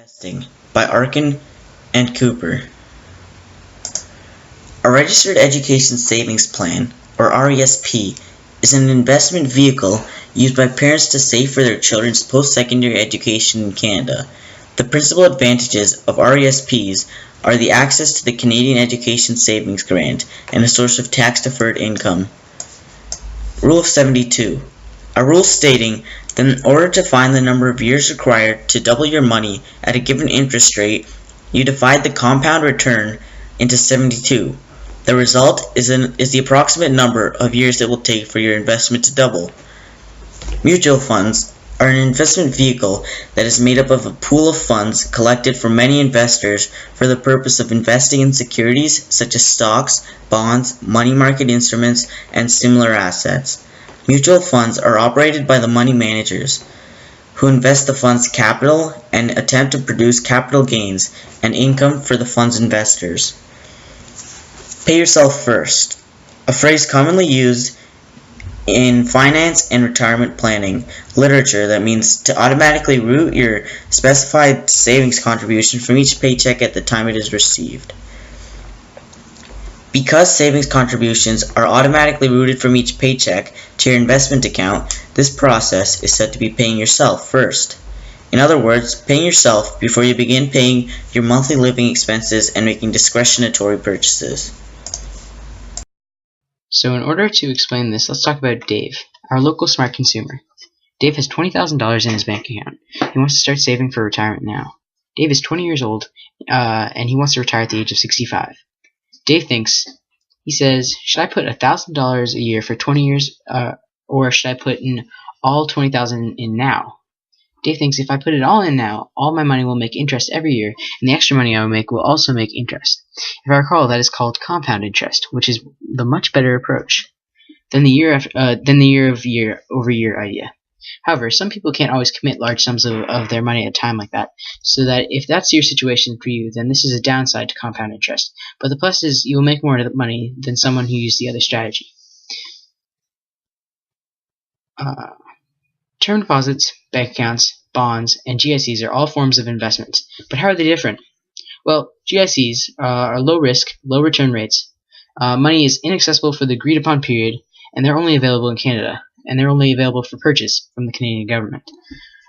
Investing by Arkin and Cooper. A Registered Education Savings Plan, or RESP, is an investment vehicle used by parents to save for their children's post-secondary education in Canada. The principal advantages of RESPs are the access to the Canadian Education Savings Grant and a source of tax-deferred income. Rule 72. A rule stating that in order to find the number of years required to double your money at a given interest rate, you divide the compound return into 72. The result is the approximate number of years it will take for your investment to double. Mutual funds are an investment vehicle that is made up of a pool of funds collected from many investors for the purpose of investing in securities such as stocks, bonds, money market instruments, and similar assets. Mutual funds are operated by the money managers, who invest the fund's capital and attempt to produce capital gains and income for the fund's investors. Pay yourself first, a phrase commonly used in finance and retirement planning literature that means to automatically route your specified savings contribution from each paycheck at the time it is received. Because savings contributions are automatically routed from each paycheck to your investment account, this process is said to be paying yourself first. In other words, paying yourself before you begin paying your monthly living expenses and making discretionary purchases. So in order to explain this, let's talk about Dave, our local smart consumer. Dave has $20,000 in his bank account. He wants to start saving for retirement now. Dave is 20 years old, and he wants to retire at the age of 65. Dave thinks, he says, should I put $1,000 a year for 20 years, or should I put in all $20,000 in now? Dave thinks if I put it all in now, all my money will make interest every year, and the extra money I will make will also make interest. If I recall, that is called compound interest, which is the much better approach than the year-over-year idea. However, some people can't always commit large sums of their money at a time like that, so that if that's your situation for you, then this is a downside to compound interest. But the plus is you will make more money than someone who used the other strategy. Term deposits, bank accounts, bonds, and GICs are all forms of investments. But how are they different? Well, GICs are low risk, low return rates. Money is inaccessible for the agreed upon period, and they're only available in Canada. And they're only available for purchase from the Canadian government.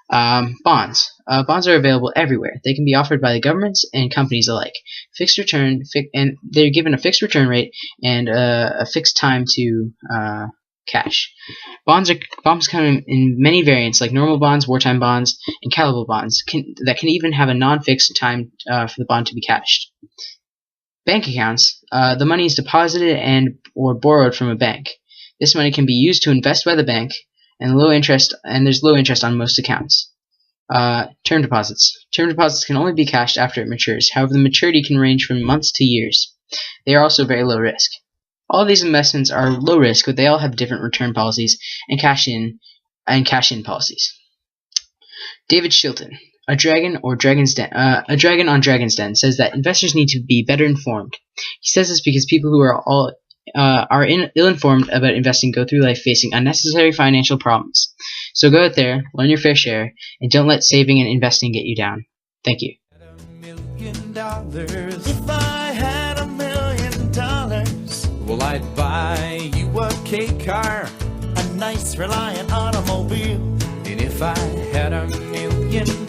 Bonds. Bonds are available everywhere. They can be offered by the governments and companies alike. Fixed return, and they're given a fixed return rate and a fixed time to cash. Bonds come in many variants, like normal bonds, wartime bonds, and callable bonds that can even have a non-fixed time for the bond to be cashed. Bank accounts. The money is deposited or borrowed from a bank. This money can be used to invest by the bank, and there's low interest on most accounts. Term deposits. Term deposits can only be cashed after it matures. However, the maturity can range from months to years. They are also very low risk. All of these investments are low risk, but they all have different return policies and cash-in policies. David Shilton, a dragon on Dragon's Den, says that investors need to be better informed. He says this because people who are ill-informed about investing go through life facing unnecessary financial problems. So go out there, learn your fair share, and don't let saving and investing get you down. Thank you. If I had $1 million, well, I'd buy you a K car, a nice reliant automobile. And if I had $1 million,